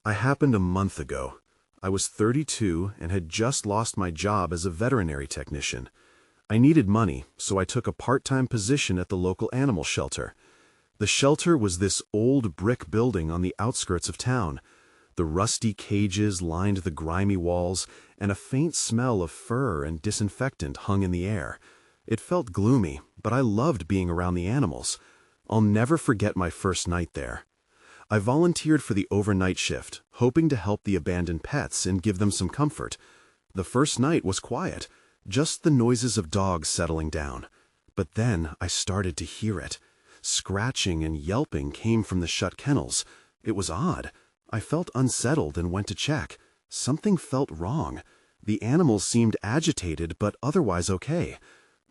I happened a month ago. I was 32 and had just lost my job as a veterinary technician. I needed money, so I took a part-time position at the local animal shelter. The shelter was this old brick building on the outskirts of town. The rusty cages lined the grimy walls, and a faint smell of fur and disinfectant hung in the air. It felt gloomy, but I loved being around the animals. I'll never forget my first night there. I volunteered for the overnight shift, hoping to help the abandoned pets and give them some comfort. The first night was quiet, just the noises of dogs settling down. But then I started to hear it. Scratching and yelping came from the shut kennels. It was odd. I felt unsettled and went to check. Something felt wrong. The animals seemed agitated but otherwise okay.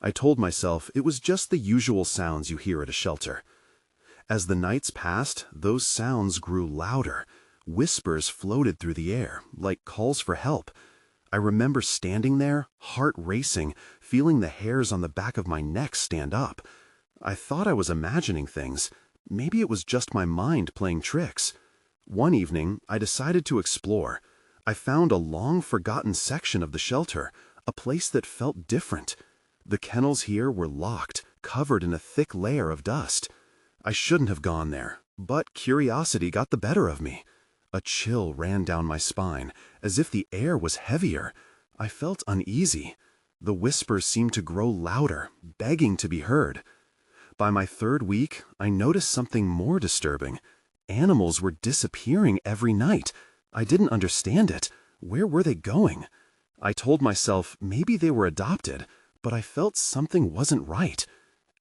I told myself it was just the usual sounds you hear at a shelter. As the nights passed, those sounds grew louder. Whispers floated through the air, like calls for help. I remember standing there, heart racing, feeling the hairs on the back of my neck stand up. I thought I was imagining things. Maybe it was just my mind playing tricks. One evening, I decided to explore. I found a long-forgotten section of the shelter, a place that felt different. The kennels here were locked, covered in a thick layer of dust. I shouldn't have gone there, but curiosity got the better of me. A chill ran down my spine, as if the air was heavier. I felt uneasy. The whispers seemed to grow louder, begging to be heard. By my third week, I noticed something more disturbing. Animals were disappearing every night. I didn't understand it. Where were they going? I told myself maybe they were adopted, but I felt something wasn't right.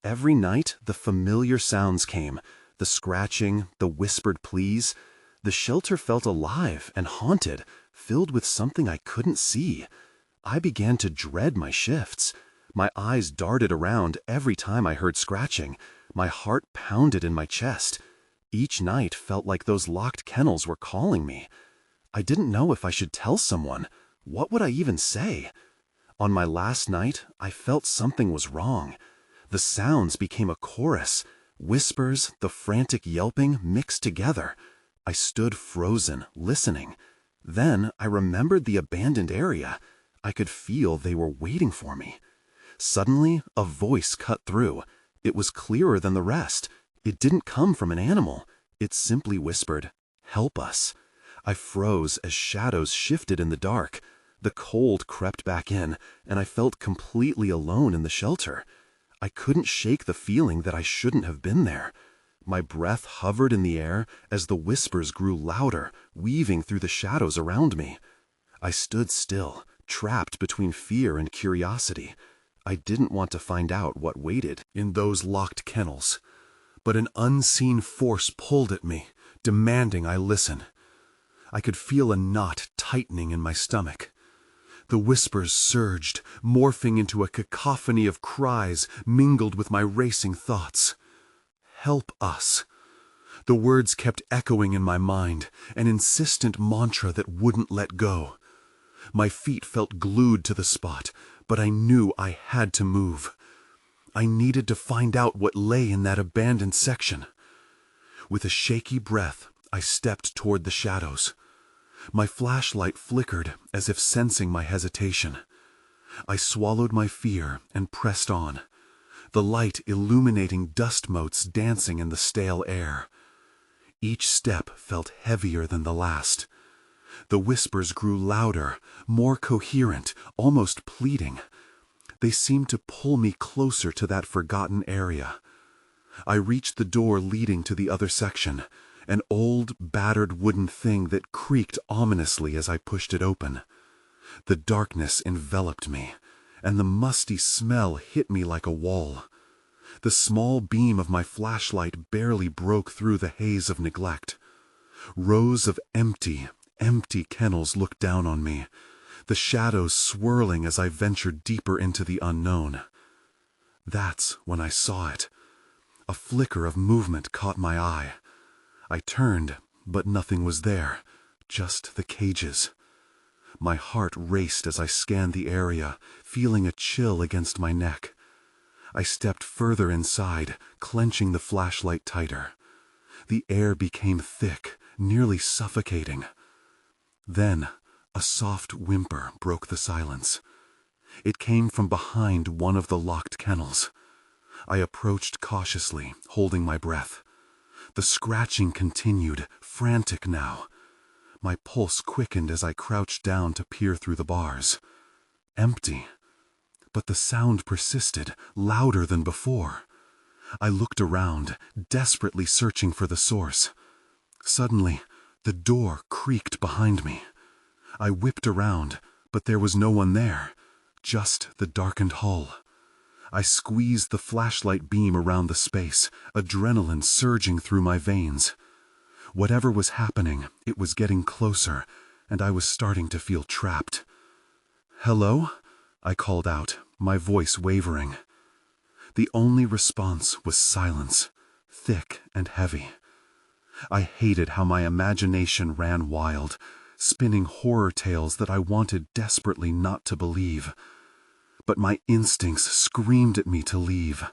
Every night, the familiar sounds came, the scratching, the whispered pleas. The shelter felt alive and haunted, filled with something I couldn't see. I began to dread my shifts. My eyes darted around every time I heard scratching. My heart pounded in my chest. Each night felt like those locked kennels were calling me. I didn't know if I should tell someone. What would I even say? On my last night, I felt something was wrong. The sounds became a chorus. Whispers, the frantic yelping mixed together. I stood frozen, listening. Then I remembered the abandoned area. I could feel they were waiting for me. Suddenly, a voice cut through. It was clearer than the rest. It didn't come from an animal. It simply whispered, "Help us." I froze as shadows shifted in the dark. The cold crept back in, and I felt completely alone in the shelter. I couldn't shake the feeling that I shouldn't have been there. My breath hovered in the air as the whispers grew louder, weaving through the shadows around me. I stood still, trapped between fear and curiosity. I didn't want to find out what waited in those locked kennels. But an unseen force pulled at me, demanding I listen. I could feel a knot tightening in my stomach. The whispers surged, morphing into a cacophony of cries mingled with my racing thoughts. Help us. The words kept echoing in my mind, an insistent mantra that wouldn't let go. My feet felt glued to the spot, but I knew I had to move. I needed to find out what lay in that abandoned section. With a shaky breath, I stepped toward the shadows. My flashlight flickered as if sensing my hesitation. I swallowed my fear and pressed on, the light illuminating dust motes dancing in the stale air. Each step felt heavier than the last. The whispers grew louder, more coherent, almost pleading. They seemed to pull me closer to that forgotten area. I reached the door leading to the other section, an old, battered wooden thing that creaked ominously as I pushed it open. The darkness enveloped me, and the musty smell hit me like a wall. The small beam of my flashlight barely broke through the haze of neglect. Rows of empty kennels looked down on me, the shadows swirling as I ventured deeper into the unknown. That's when I saw it. A flicker of movement caught my eye. I turned, but nothing was there, just the cages. My heart raced as I scanned the area, feeling a chill against my neck. I stepped further inside, clenching the flashlight tighter. The air became thick, nearly suffocating. Then, a soft whimper broke the silence. It came from behind one of the locked kennels. I approached cautiously, holding my breath. The scratching continued, frantic now. My pulse quickened as I crouched down to peer through the bars. Empty. But the sound persisted, louder than before. I looked around, desperately searching for the source. Suddenly, the door creaked behind me. I whipped around, but there was no one there, just the darkened hull. I squeezed the flashlight beam around the space, adrenaline surging through my veins. Whatever was happening, it was getting closer, and I was starting to feel trapped. "Hello?" I called out, my voice wavering. The only response was silence, thick and heavy. I hated how my imagination ran wild, spinning horror tales that I wanted desperately not to believe. But my instincts screamed at me to leave.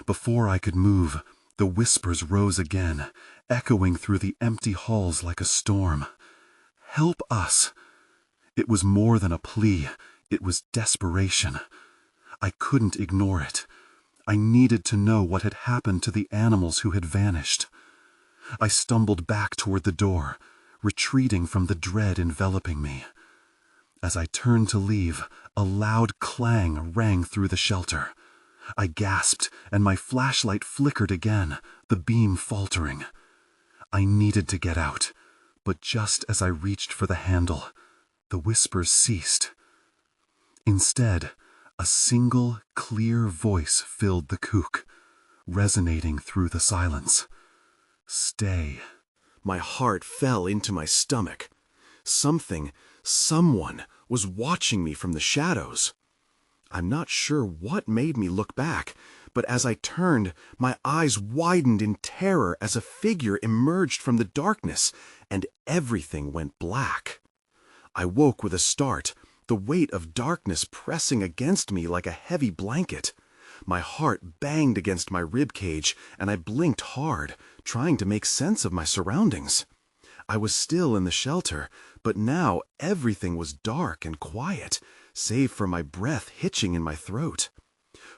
Before I could move, the whispers rose again, echoing through the empty halls like a storm. "Help us!" It was more than a plea, it was desperation. I couldn't ignore it. I needed to know what had happened to the animals who had vanished. I stumbled back toward the door, retreating from the dread enveloping me. As I turned to leave, a loud clang rang through the shelter. I gasped, and my flashlight flickered again, the beam faltering. I needed to get out, but just as I reached for the handle, the whispers ceased. Instead, a single, clear voice filled the coop, resonating through the silence. "Stay." My heart fell into my stomach. Someone was watching me from the shadows. I'm not sure what made me look back, but as I turned, my eyes widened in terror as a figure emerged from the darkness, and everything went black. I woke with a start, the weight of darkness pressing against me like a heavy blanket. My heart banged against my rib cage, and I blinked hard, trying to make sense of my surroundings. I was still in the shelter, but now everything was dark and quiet, save for my breath hitching in my throat.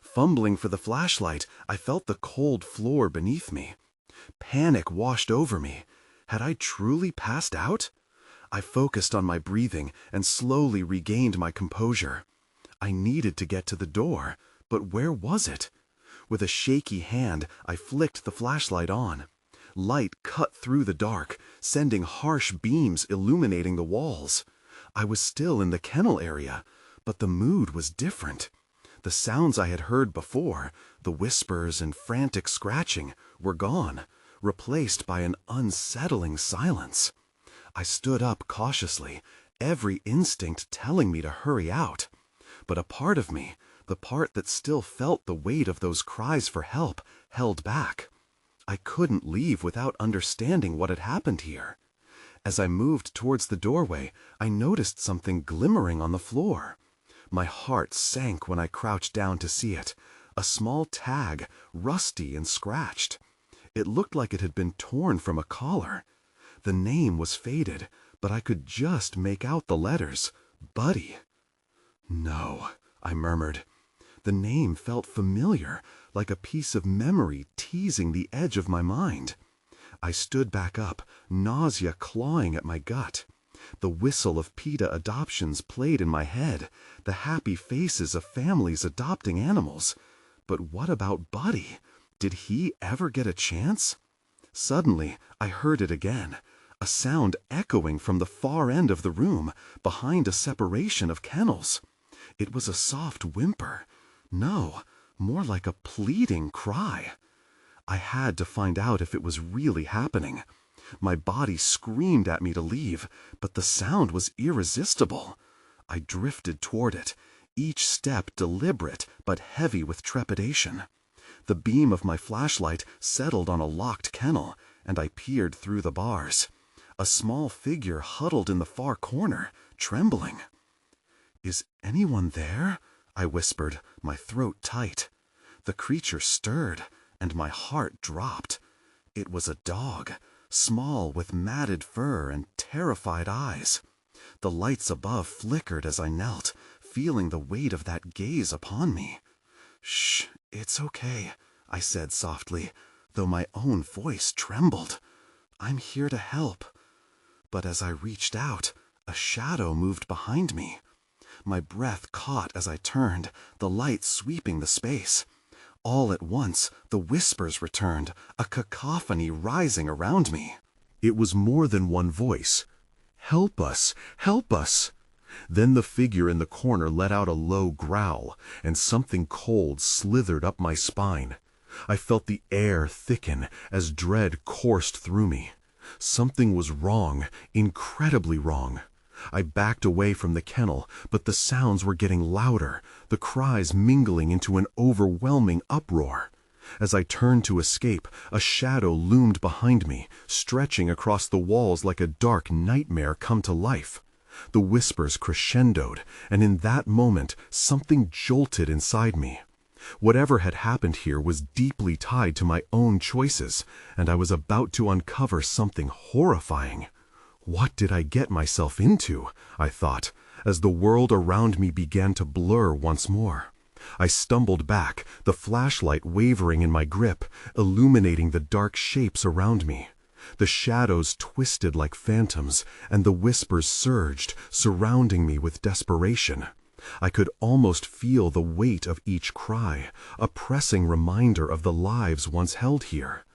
Fumbling for the flashlight, I felt the cold floor beneath me. Panic washed over me. Had I truly passed out? I focused on my breathing and slowly regained my composure. I needed to get to the door, but where was it? With a shaky hand, I flicked the flashlight on. Light cut through the dark, sending harsh beams illuminating the walls. I was still in the kennel area, but the mood was different. The sounds I had heard before, the whispers and frantic scratching, were gone, replaced by an unsettling silence. I stood up cautiously, every instinct telling me to hurry out. But a part of me, the part that still felt the weight of those cries for help, held back. I couldn't leave without understanding what had happened here. As I moved towards the doorway, I noticed something glimmering on the floor. My heart sank when I crouched down to see it, a small tag, rusty and scratched. It looked like it had been torn from a collar. The name was faded, but I could just make out the letters, Buddy. "No," I murmured. The name felt familiar, like a piece of memory teasing the edge of my mind. I stood back up, nausea clawing at my gut. The whistle of PETA adoptions played in my head, the happy faces of families adopting animals. But what about Buddy? Did he ever get a chance? Suddenly, I heard it again, a sound echoing from the far end of the room, behind a separation of kennels. It was a soft whimper. No, more like a pleading cry. I had to find out if it was really happening. My body screamed at me to leave, but the sound was irresistible. I drifted toward it, each step deliberate but heavy with trepidation. The beam of my flashlight settled on a locked kennel, and I peered through the bars. A small figure huddled in the far corner, trembling. "Is anyone there?" I whispered, my throat tight. The creature stirred, and my heart dropped. It was a dog, small with matted fur and terrified eyes. The lights above flickered as I knelt, feeling the weight of that gaze upon me. "Shh, it's okay," I said softly, though my own voice trembled. "I'm here to help." But as I reached out, a shadow moved behind me. My breath caught as I turned, the light sweeping the space. All at once, the whispers returned, a cacophony rising around me. It was more than one voice. "Help us! Help us!" Then the figure in the corner let out a low growl, and something cold slithered up my spine. I felt the air thicken as dread coursed through me. Something was wrong, incredibly wrong. I backed away from the kennel, but the sounds were getting louder, the cries mingling into an overwhelming uproar. As I turned to escape, a shadow loomed behind me, stretching across the walls like a dark nightmare come to life. The whispers crescendoed, and in that moment something jolted inside me. Whatever had happened here was deeply tied to my own choices, and I was about to uncover something horrifying. What did I get myself into? I thought, as the world around me began to blur once more. I stumbled back, the flashlight wavering in my grip, illuminating the dark shapes around me. The shadows twisted like phantoms, and the whispers surged, surrounding me with desperation. I could almost feel the weight of each cry, a pressing reminder of the lives once held here.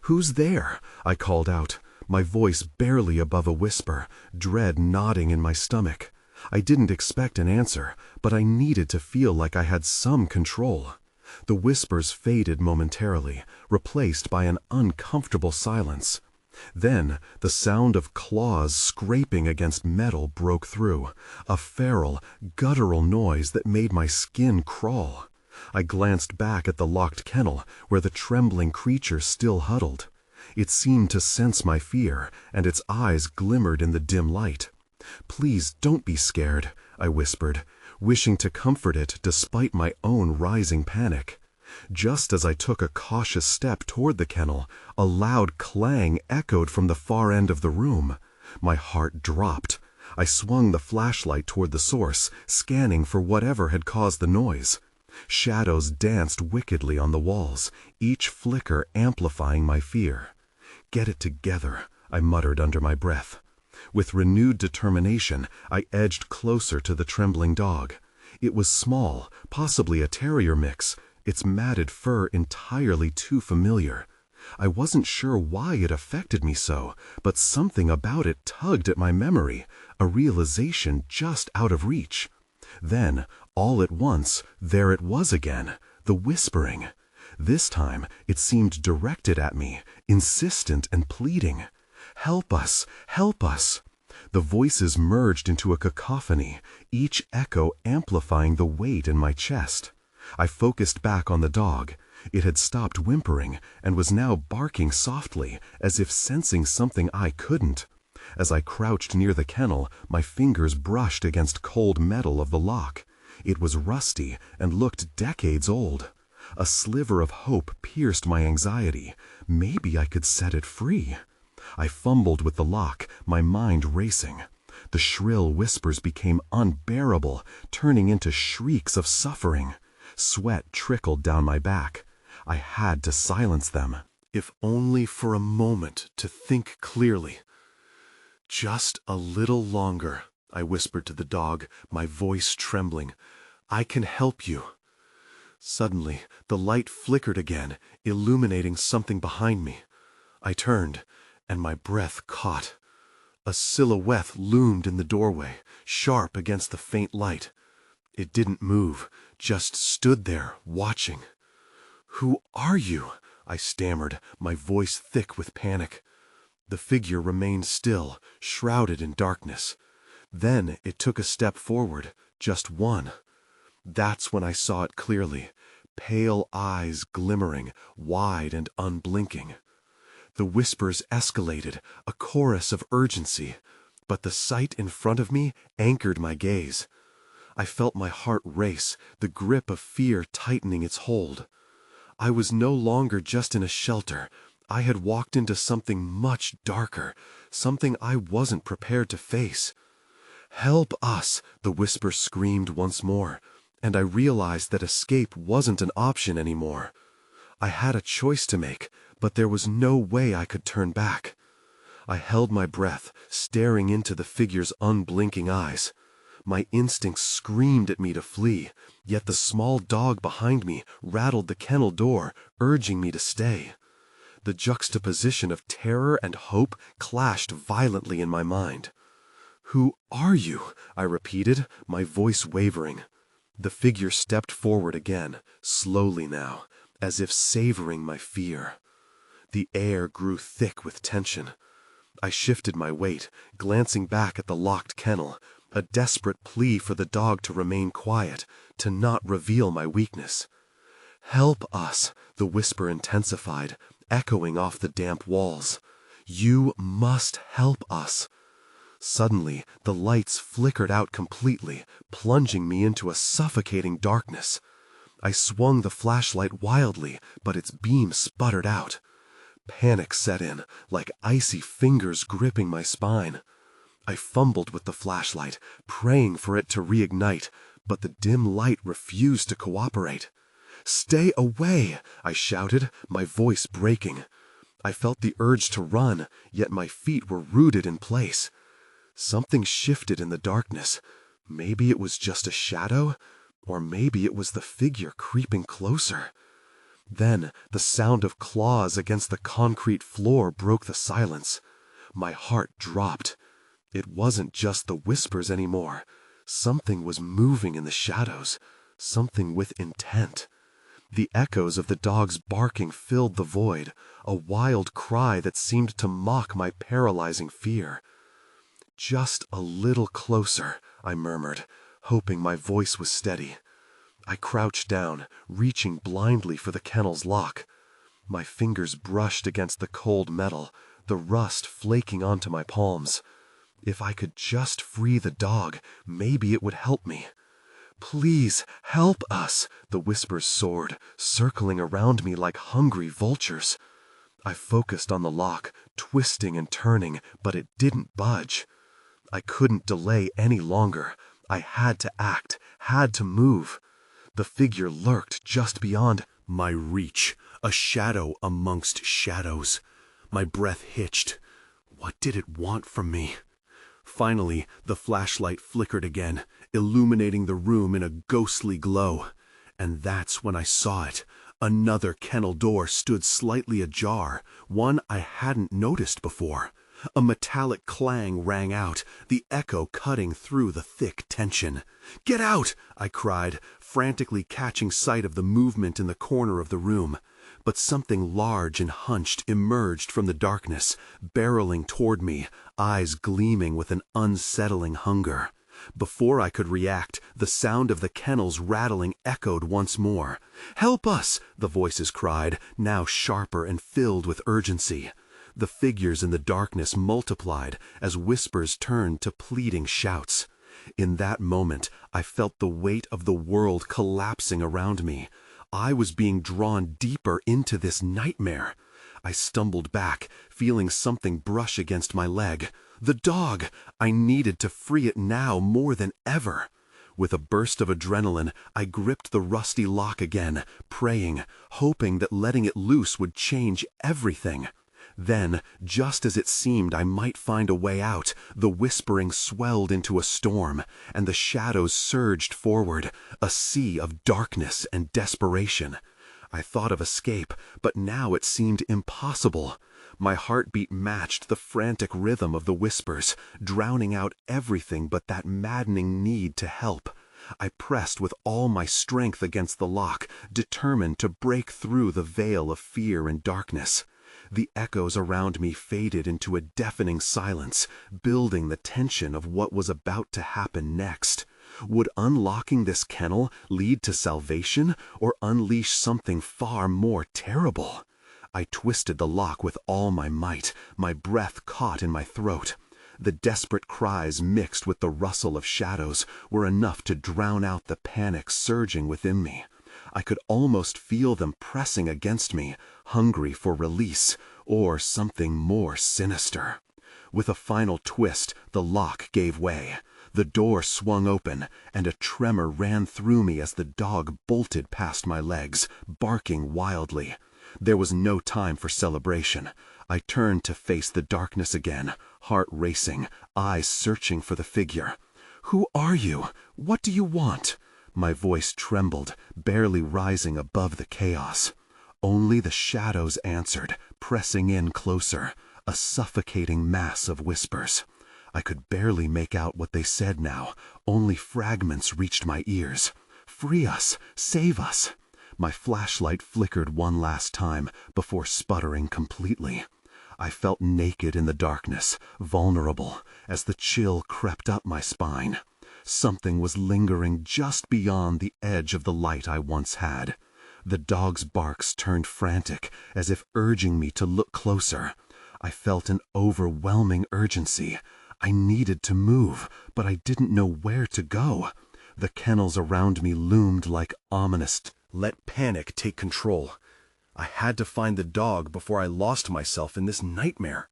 "Who's there?" I called out, my voice barely above a whisper, dread knotting in my stomach. I didn't expect an answer, but I needed to feel like I had some control. The whispers faded momentarily, replaced by an uncomfortable silence. Then the sound of claws scraping against metal broke through, a feral, guttural noise that made my skin crawl. I glanced back at the locked kennel, where the trembling creature still huddled. It seemed to sense my fear, and its eyes glimmered in the dim light. "Please don't be scared," I whispered, wishing to comfort it despite my own rising panic. Just as I took a cautious step toward the kennel, a loud clang echoed from the far end of the room. My heart dropped. I swung the flashlight toward the source, scanning for whatever had caused the noise. Shadows danced wickedly on the walls, each flicker amplifying my fear. "Get it together," I muttered under my breath. With renewed determination, I edged closer to the trembling dog. It was small, possibly a terrier mix, its matted fur entirely too familiar. I wasn't sure why it affected me so, but something about it tugged at my memory, a realization just out of reach. Then, all at once, there it was again, the whispering. This time, it seemed directed at me, insistent and pleading. "Help us! Help us!" The voices merged into a cacophony, each echo amplifying the weight in my chest. I focused back on the dog. It had stopped whimpering and was now barking softly, as if sensing something I couldn't. As I crouched near the kennel, my fingers brushed against cold metal of the lock. It was rusty and looked decades old. A sliver of hope pierced my anxiety. Maybe I could set it free. I fumbled with the lock, my mind racing. The shrill whispers became unbearable, turning into shrieks of suffering. Sweat trickled down my back. I had to silence them, if only for a moment to think clearly. "Just a little longer," I whispered to the dog, my voice trembling. "I can help you." Suddenly, the light flickered again, illuminating something behind me. I turned, and my breath caught. A silhouette loomed in the doorway, sharp against the faint light. It didn't move, just stood there, watching. "Who are you?" I stammered, my voice thick with panic. The figure remained still, shrouded in darkness. Then it took a step forward, just one. That's when I saw it clearly, pale eyes glimmering, wide and unblinking. The whispers escalated, a chorus of urgency, but the sight in front of me anchored my gaze. I felt my heart race, the grip of fear tightening its hold. I was no longer just in a shelter. I had walked into something much darker, something I wasn't prepared to face. "Help us!" the whisper screamed once more, and I realized that escape wasn't an option anymore. I had a choice to make, but there was no way I could turn back. I held my breath, staring into the figure's unblinking eyes. My instincts screamed at me to flee, yet the small dog behind me rattled the kennel door, urging me to stay. The juxtaposition of terror and hope clashed violently in my mind. "Who are you?" I repeated, my voice wavering. The figure stepped forward again, slowly now, as if savoring my fear. The air grew thick with tension. I shifted my weight, glancing back at the locked kennel, a desperate plea for the dog to remain quiet, to not reveal my weakness. "Help us," the whisper intensified, echoing off the damp walls. "You must help us." Suddenly, the lights flickered out completely, plunging me into a suffocating darkness. I swung the flashlight wildly, but its beam sputtered out. Panic set in, like icy fingers gripping my spine. I fumbled with the flashlight, praying for it to reignite, but the dim light refused to cooperate. "Stay away!" I shouted, my voice breaking. I felt the urge to run, yet my feet were rooted in place. Something shifted in the darkness. Maybe it was just a shadow, or maybe it was the figure creeping closer. Then the sound of claws against the concrete floor broke the silence. My heart dropped. It wasn't just the whispers anymore. Something was moving in the shadows, something with intent. The echoes of the dog's barking filled the void, a wild cry that seemed to mock my paralyzing fear. "Just a little closer," I murmured, hoping my voice was steady. I crouched down, reaching blindly for the kennel's lock. My fingers brushed against the cold metal, the rust flaking onto my palms. If I could just free the dog, maybe it would help me. "Please, help us," the whispers soared, circling around me like hungry vultures. I focused on the lock, twisting and turning, but it didn't budge. I couldn't delay any longer. I had to act, had to move. The figure lurked just beyond my reach, a shadow amongst shadows. My breath hitched. What did it want from me? Finally, the flashlight flickered again, illuminating the room in a ghostly glow. And that's when I saw it. Another kennel door stood slightly ajar, one I hadn't noticed before. A metallic clang rang out, the echo cutting through the thick tension. "Get out!" I cried, frantically catching sight of the movement in the corner of the room. But something large and hunched emerged from the darkness, barreling toward me, eyes gleaming with an unsettling hunger. Before I could react, the sound of the kennels rattling echoed once more. "Help us!" the voices cried, now sharper and filled with urgency. The figures in the darkness multiplied as whispers turned to pleading shouts. In that moment, I felt the weight of the world collapsing around me. I was being drawn deeper into this nightmare. I stumbled back, feeling something brush against my leg. The dog! I needed to free it now more than ever. With a burst of adrenaline, I gripped the rusty lock again, praying, hoping that letting it loose would change everything. Then, just as it seemed I might find a way out, the whispering swelled into a storm, and the shadows surged forward, a sea of darkness and desperation. I thought of escape, but now it seemed impossible. My heartbeat matched the frantic rhythm of the whispers, drowning out everything but that maddening need to help. I pressed with all my strength against the lock, determined to break through the veil of fear and darkness. The echoes around me faded into a deafening silence, building the tension of what was about to happen next. Would unlocking this kennel lead to salvation or unleash something far more terrible? I twisted the lock with all my might, my breath caught in my throat. The desperate cries mixed with the rustle of shadows were enough to drown out the panic surging within me. I could almost feel them pressing against me, hungry for release or something more sinister. With a final twist, the lock gave way. The door swung open, and a tremor ran through me as the dog bolted past my legs, barking wildly. There was no time for celebration. I turned to face the darkness again, heart racing, eyes searching for the figure. "Who are you? What do you want?" My voice trembled, barely rising above the chaos. Only the shadows answered, pressing in closer, a suffocating mass of whispers. I could barely make out what they said now. Only fragments reached my ears. "Free us! Save us!" My flashlight flickered one last time before sputtering completely. I felt naked in the darkness, vulnerable, as the chill crept up my spine. Something was lingering just beyond the edge of the light I once had. The dog's barks turned frantic, as if urging me to look closer. I felt an overwhelming urgency. I needed to move, but I didn't know where to go. The kennels around me loomed like ominous. Let panic take control. I had to find the dog before I lost myself in this nightmare.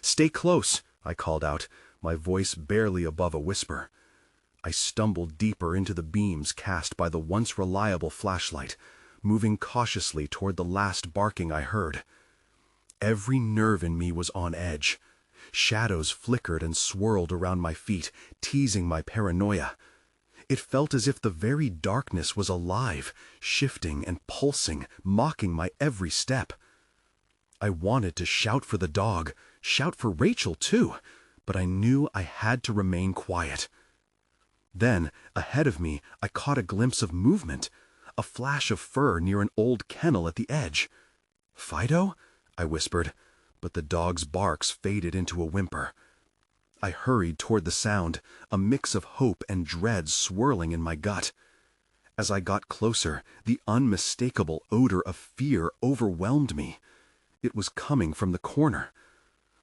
"Stay close," I called out, my voice barely above a whisper. I stumbled deeper into the beams cast by the once reliable flashlight, moving cautiously toward the last barking I heard. Every nerve in me was on edge. Shadows flickered and swirled around my feet, teasing my paranoia. It felt as if the very darkness was alive, shifting and pulsing, mocking my every step. I wanted to shout for the dog, shout for Rachel too, but I knew I had to remain quiet. Then, ahead of me, I caught a glimpse of movement, a flash of fur near an old kennel at the edge. "Fido?" I whispered, but the dog's barks faded into a whimper. I hurried toward the sound, a mix of hope and dread swirling in my gut. As I got closer, the unmistakable odor of fear overwhelmed me. It was coming from the corner.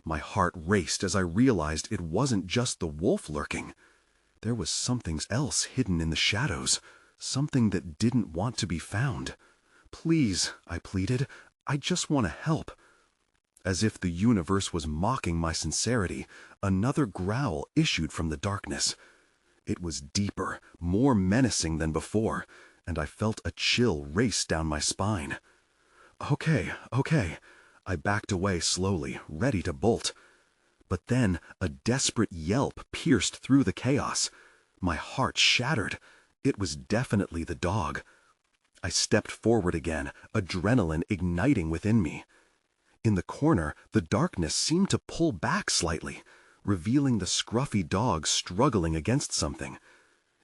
My heart raced as I realized it wasn't just the wolf lurking. There was something else hidden in the shadows, something that didn't want to be found. "Please," I pleaded, "I just want to help." As if the universe was mocking my sincerity, another growl issued from the darkness. It was deeper, more menacing than before, and I felt a chill race down my spine. Okay. I backed away slowly, ready to bolt. But then a desperate yelp pierced through the chaos. My heart shattered. It was definitely the dog. I stepped forward again, adrenaline igniting within me. In the corner, the darkness seemed to pull back slightly, revealing the scruffy dog struggling against something.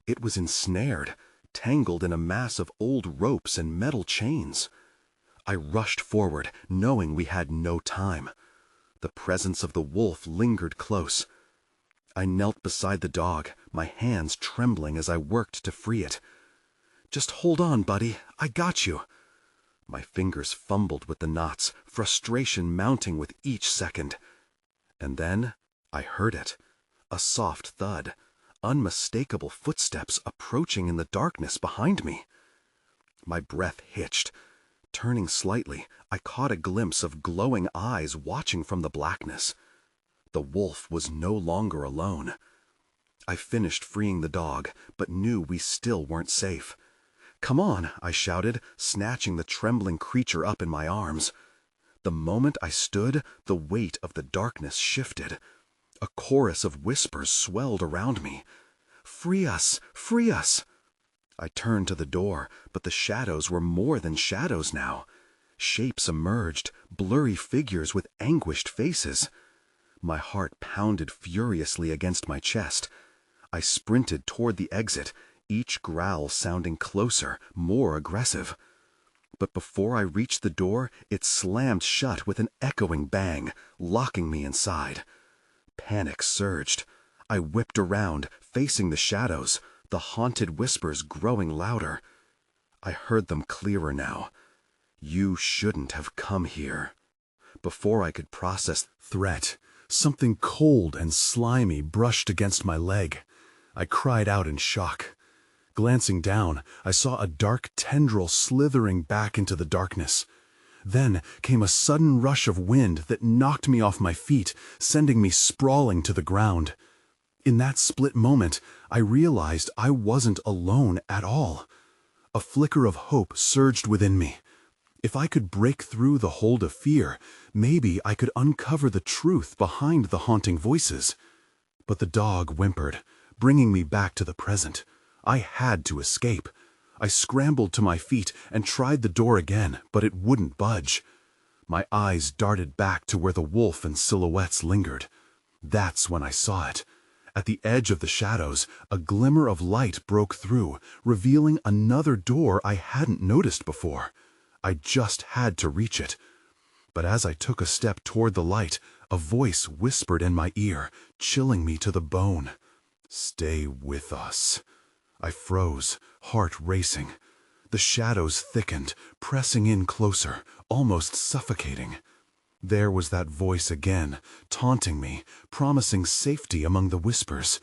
It was ensnared, tangled in a mass of old ropes and metal chains. I rushed forward, knowing we had no time. The presence of the wolf lingered close. I knelt beside the dog, my hands trembling as I worked to free it. "Just hold on, buddy. I got you." My fingers fumbled with the knots, frustration mounting with each second. And then I heard it. A soft thud, unmistakable footsteps approaching in the darkness behind me. My breath hitched. Turning slightly, I caught a glimpse of glowing eyes watching from the blackness. The wolf was no longer alone. I finished freeing the dog, but knew we still weren't safe. "Come on," I shouted, snatching the trembling creature up in my arms. The moment I stood, the weight of the darkness shifted. A chorus of whispers swelled around me. "Free us! Free us!" I turned to the door, but the shadows were more than shadows now. Shapes emerged, blurry figures with anguished faces. My heart pounded furiously against my chest. I sprinted toward the exit, each growl sounding closer, more aggressive. But before I reached the door, it slammed shut with an echoing bang, locking me inside. Panic surged. I whipped around, facing the shadows, the haunted whispers growing louder. I heard them clearer now. "You shouldn't have come here." Before I could process threat, something cold and slimy brushed against my leg. I cried out in shock. Glancing down, I saw a dark tendril slithering back into the darkness. Then came a sudden rush of wind that knocked me off my feet, sending me sprawling to the ground. In that split moment, I realized I wasn't alone at all. A flicker of hope surged within me. If I could break through the hold of fear, maybe I could uncover the truth behind the haunting voices. But the dog whimpered, bringing me back to the present. I had to escape. I scrambled to my feet and tried the door again, but it wouldn't budge. My eyes darted back to where the wolf and silhouettes lingered. That's when I saw it. At the edge of the shadows, a glimmer of light broke through, revealing another door I hadn't noticed before. I just had to reach it. But as I took a step toward the light, a voice whispered in my ear, chilling me to the bone. "Stay with us." I froze, heart racing. The shadows thickened, pressing in closer, almost suffocating. There was that voice again, taunting me, promising safety among the whispers.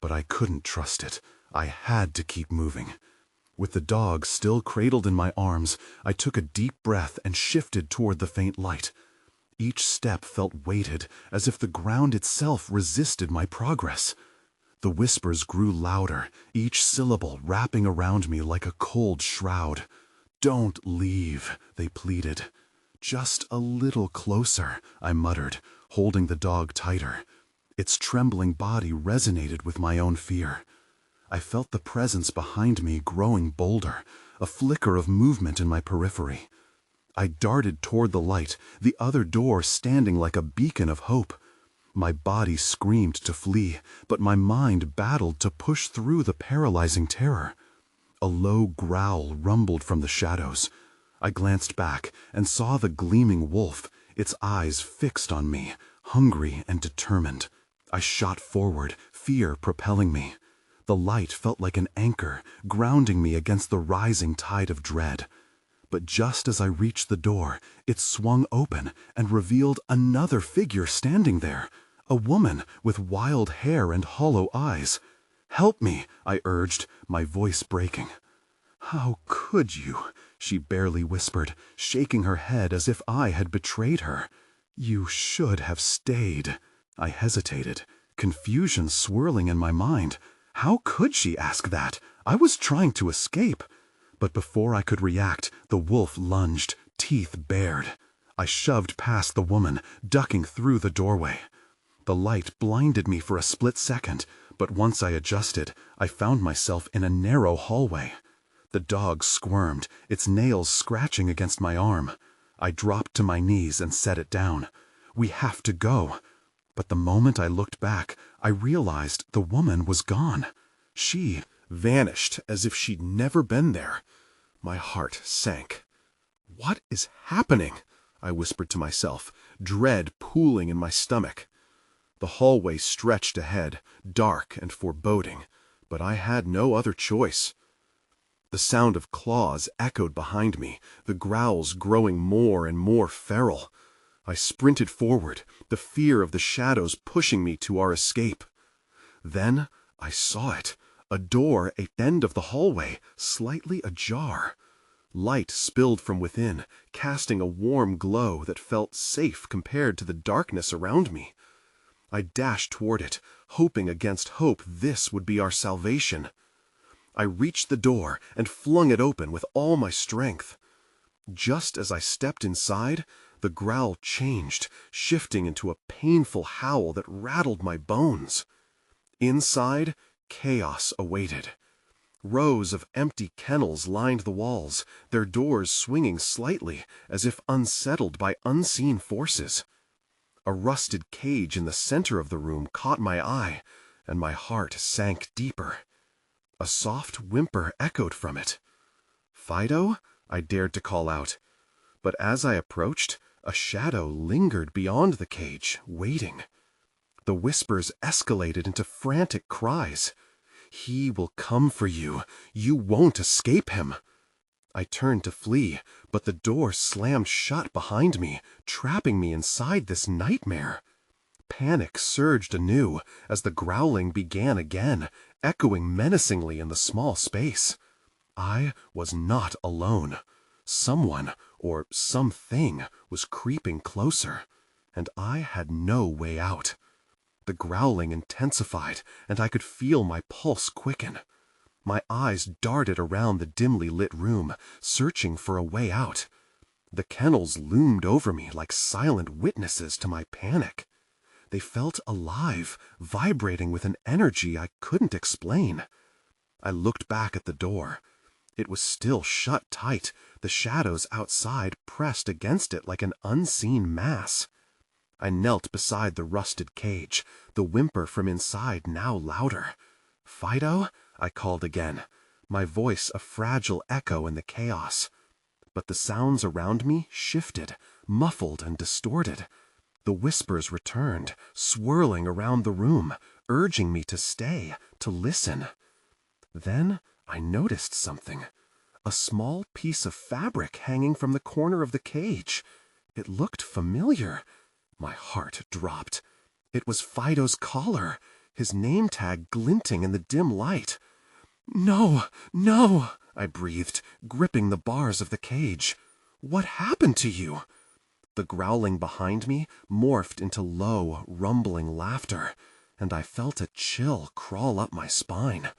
But I couldn't trust it. I had to keep moving. With the dog still cradled in my arms, I took a deep breath and shifted toward the faint light. Each step felt weighted, as if the ground itself resisted my progress. The whispers grew louder, each syllable wrapping around me like a cold shroud. "Don't leave," they pleaded. "Just a little closer," I muttered, holding the dog tighter. Its trembling body resonated with my own fear. I felt the presence behind me growing bolder, a flicker of movement in my periphery. I darted toward the light, the other door standing like a beacon of hope. My body screamed to flee, but my mind battled to push through the paralyzing terror. A low growl rumbled from the shadows. I glanced back and saw the gleaming wolf, its eyes fixed on me, hungry and determined. I shot forward, fear propelling me. The light felt like an anchor, grounding me against the rising tide of dread. But just as I reached the door, it swung open and revealed another figure standing there, a woman with wild hair and hollow eyes. "Help me," I urged, my voice breaking. "How could you?" she barely whispered, shaking her head as if I had betrayed her. "You should have stayed." I hesitated, confusion swirling in my mind. How could she ask that? I was trying to escape. But before I could react, the wolf lunged, teeth bared. I shoved past the woman, ducking through the doorway. The light blinded me for a split second, but once I adjusted, I found myself in a narrow hallway. The dog squirmed, its nails scratching against my arm. I dropped to my knees and set it down. "We have to go." But the moment I looked back, I realized the woman was gone. She vanished as if she'd never been there. My heart sank. "What is happening?" I whispered to myself, dread pooling in my stomach. The hallway stretched ahead, dark and foreboding, but I had no other choice. The sound of claws echoed behind me, the growls growing more and more feral. I sprinted forward, the fear of the shadows pushing me to our escape. Then I saw it, a door at the end of the hallway, slightly ajar. Light spilled from within, casting a warm glow that felt safe compared to the darkness around me. I dashed toward it, hoping against hope this would be our salvation. I reached the door and flung it open with all my strength. Just as I stepped inside, the growl changed, shifting into a painful howl that rattled my bones. Inside, chaos awaited. Rows of empty kennels lined the walls, their doors swinging slightly, as if unsettled by unseen forces. A rusted cage in the center of the room caught my eye, and my heart sank deeper. A soft whimper echoed from it. "Fido?" I dared to call out. But as I approached, a shadow lingered beyond the cage, waiting. The whispers escalated into frantic cries. "He will come for you. You won't escape him." I turned to flee, but the door slammed shut behind me, trapping me inside this nightmare. Panic surged anew as the growling began again, echoing menacingly in the small space. I was not alone. Someone, or something, was creeping closer, and I had no way out. The growling intensified, and I could feel my pulse quicken. My eyes darted around the dimly lit room, searching for a way out. The kennels loomed over me like silent witnesses to my panic. They felt alive, vibrating with an energy I couldn't explain. I looked back at the door. It was still shut tight, the shadows outside pressed against it like an unseen mass. I knelt beside the rusted cage, the whimper from inside now louder. "Fido?" I called again, my voice a fragile echo in the chaos. But the sounds around me shifted, muffled and distorted. The whispers returned, swirling around the room, urging me to stay, to listen. Then I noticed something. A small piece of fabric hanging from the corner of the cage. It looked familiar. My heart dropped. It was Fido's collar, his name tag glinting in the dim light. "No, no," I breathed, gripping the bars of the cage. "What happened to you?" The growling behind me morphed into low, rumbling laughter, and I felt a chill crawl up my spine.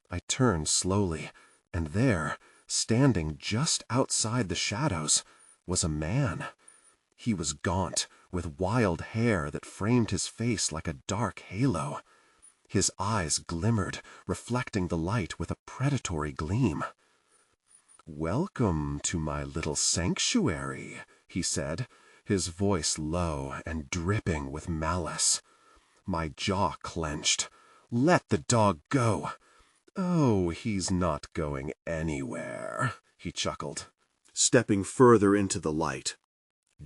I turned slowly, and there, standing just outside the shadows, was a man. He was gaunt, with wild hair that framed his face like a dark halo. His eyes glimmered, reflecting the light with a predatory gleam. "Welcome to my little sanctuary," he said, his voice low and dripping with malice. My jaw clenched. "Let the dog go." "Oh, he's not going anywhere," he chuckled, stepping further into the light.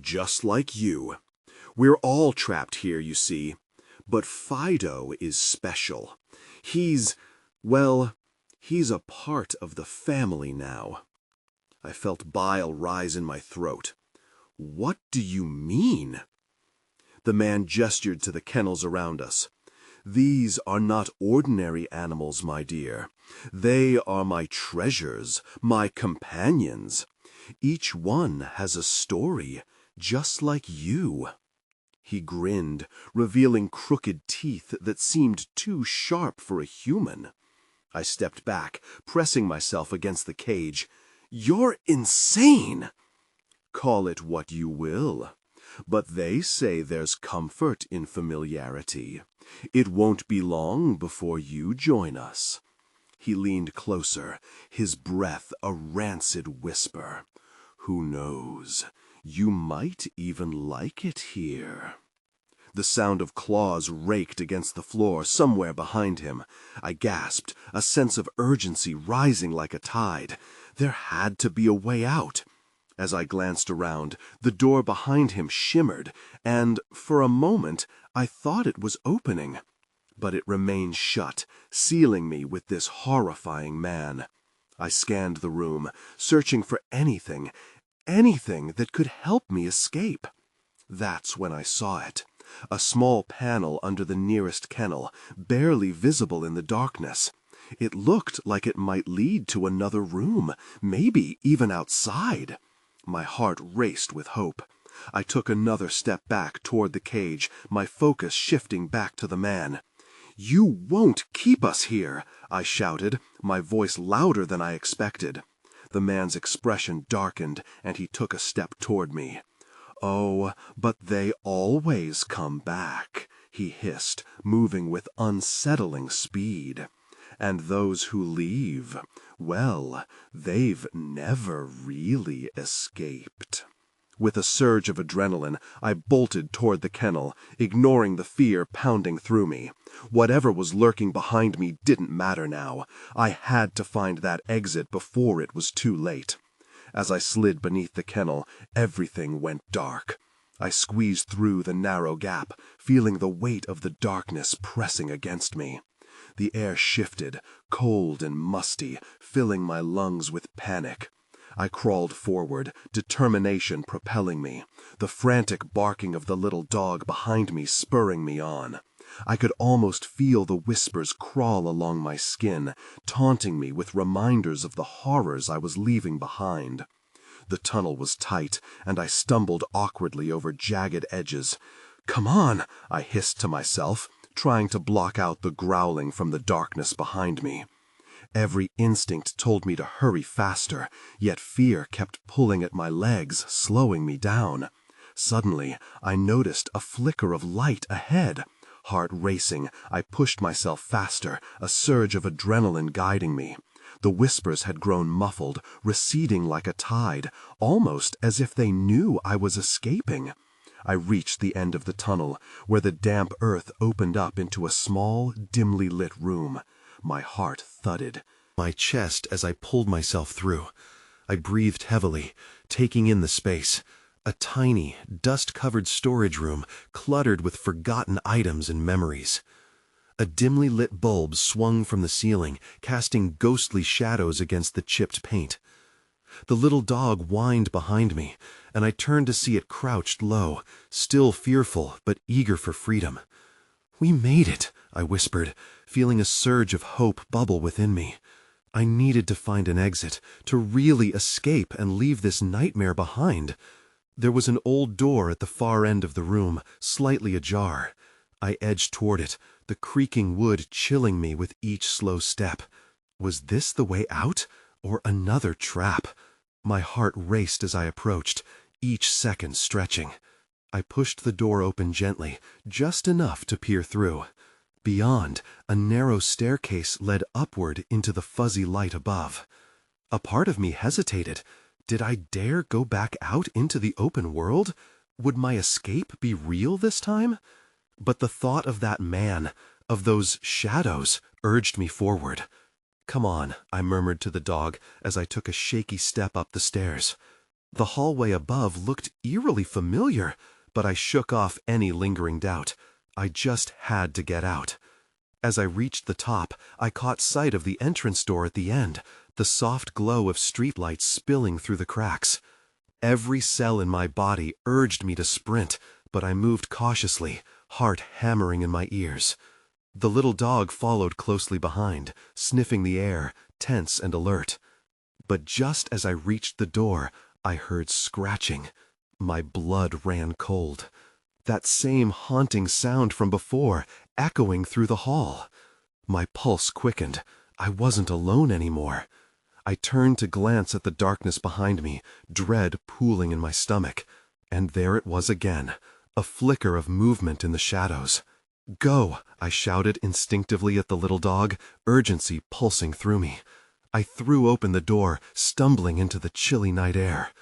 "Just like you. We're all trapped here, you see. But Fido is special. He's a part of the family now." I felt bile rise in my throat. "What do you mean?" The man gestured to the kennels around us. "These are not ordinary animals, my dear. They are my treasures, my companions. Each one has a story, just like you." He grinned, revealing crooked teeth that seemed too sharp for a human. I stepped back, pressing myself against the cage. "You're insane!" "Call it what you will. But they say there's comfort in familiarity. It won't be long before you join us." He leaned closer, his breath a rancid whisper. "Who knows? You might even like it here." The sound of claws raked against the floor somewhere behind him. I gasped, a sense of urgency rising like a tide. There had to be a way out. As I glanced around, the door behind him shimmered, and, for a moment, I thought it was opening. But it remained shut, sealing me with this horrifying man. I scanned the room, searching for anything that could help me escape. That's when I saw it. A small panel under the nearest kennel, barely visible in the darkness. It looked like it might lead to another room, maybe even outside. My heart raced with hope. I took another step back toward the cage, my focus shifting back to the man. "You won't keep us here," I shouted, my voice louder than I expected. The man's expression darkened, and he took a step toward me. "Oh, but they always come back," he hissed, moving with unsettling speed. "And those who leave, well, they've never really escaped." With a surge of adrenaline, I bolted toward the kennel, ignoring the fear pounding through me. Whatever was lurking behind me didn't matter now. I had to find that exit before it was too late. As I slid beneath the kennel, everything went dark. I squeezed through the narrow gap, feeling the weight of the darkness pressing against me. The air shifted, cold and musty, filling my lungs with panic. I crawled forward, determination propelling me, the frantic barking of the little dog behind me spurring me on. I could almost feel the whispers crawl along my skin, taunting me with reminders of the horrors I was leaving behind. The tunnel was tight, and I stumbled awkwardly over jagged edges. "Come on," I hissed to myself, trying to block out the growling from the darkness behind me. Every instinct told me to hurry faster, yet fear kept pulling at my legs, slowing me down. Suddenly, I noticed a flicker of light ahead. Heart racing, I pushed myself faster, a surge of adrenaline guiding me. The whispers had grown muffled, receding like a tide, almost as if they knew I was escaping. I reached the end of the tunnel, where the damp earth opened up into a small, dimly lit room. My heart thudded. My chest as I pulled myself through. I breathed heavily, taking in the space. A tiny, dust-covered storage room cluttered with forgotten items and memories. A dimly lit bulb swung from the ceiling, casting ghostly shadows against the chipped paint. The little dog whined behind me, and I turned to see it crouched low, still fearful but eager for freedom. "We made it," I whispered, feeling a surge of hope bubble within me. I needed to find an exit, to really escape and leave this nightmare behind. There was an old door at the far end of the room, slightly ajar. I edged toward it, the creaking wood chilling me with each slow step. Was this the way out, or another trap? My heart raced as I approached, each second stretching. I pushed the door open gently, just enough to peer through. Beyond, a narrow staircase led upward into the fuzzy light above. A part of me hesitated. Did I dare go back out into the open world? Would my escape be real this time? But the thought of that man, of those shadows, urged me forward. "Come on," I murmured to the dog as I took a shaky step up the stairs. The hallway above looked eerily familiar, but I shook off any lingering doubt. I just had to get out. As I reached the top, I caught sight of the entrance door at the end, the soft glow of streetlights spilling through the cracks. Every cell in my body urged me to sprint, but I moved cautiously, heart hammering in my ears. The little dog followed closely behind, sniffing the air, tense and alert. But just as I reached the door, I heard scratching. My blood ran cold. That same haunting sound from before, echoing through the hall. My pulse quickened. I wasn't alone anymore. I turned to glance at the darkness behind me, dread pooling in my stomach. And there it was again, a flicker of movement in the shadows. "Go!" I shouted instinctively at the little dog, urgency pulsing through me. I threw open the door, stumbling into the chilly night air.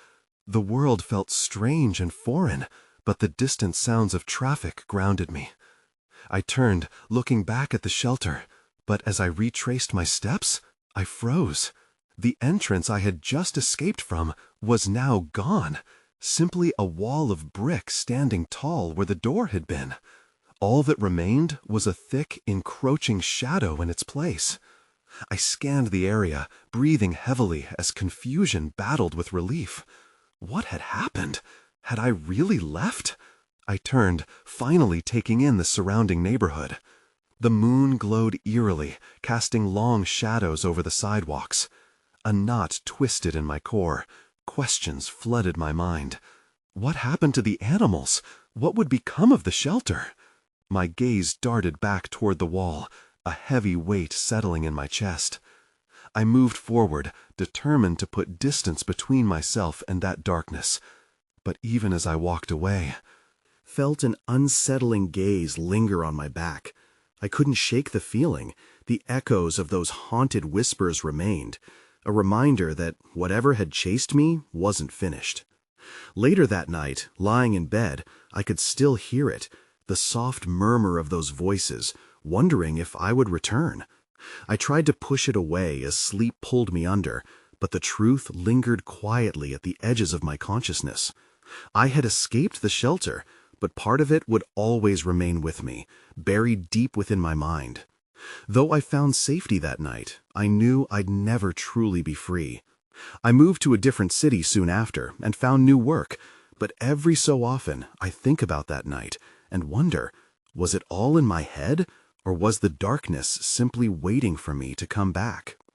The world felt strange and foreign, but the distant sounds of traffic grounded me. I turned, looking back at the shelter, but as I retraced my steps, I froze. The entrance I had just escaped from was now gone, simply a wall of brick standing tall where the door had been. All that remained was a thick, encroaching shadow in its place. I scanned the area, breathing heavily as confusion battled with relief. What had happened? Had I really left? I turned, finally taking in the surrounding neighborhood. The moon glowed eerily, casting long shadows over the sidewalks. A knot twisted in my core. Questions flooded my mind. What happened to the animals? What would become of the shelter? My gaze darted back toward the wall, a heavy weight settling in my chest. I moved forward, determined to put distance between myself and that darkness. But even as I walked away, felt an unsettling gaze linger on my back. I couldn't shake the feeling. The echoes of those haunted whispers remained, a reminder that whatever had chased me wasn't finished. Later that night, lying in bed, I could still hear it, the soft murmur of those voices, wondering if I would return. I tried to push it away as sleep pulled me under, but the truth lingered quietly at the edges of my consciousness. I had escaped the shelter, but part of it would always remain with me, buried deep within my mind. Though I found safety that night, I knew I'd never truly be free. I moved to a different city soon after and found new work, but every so often I think about that night and wonder, was it all in my head, or was the darkness simply waiting for me to come back?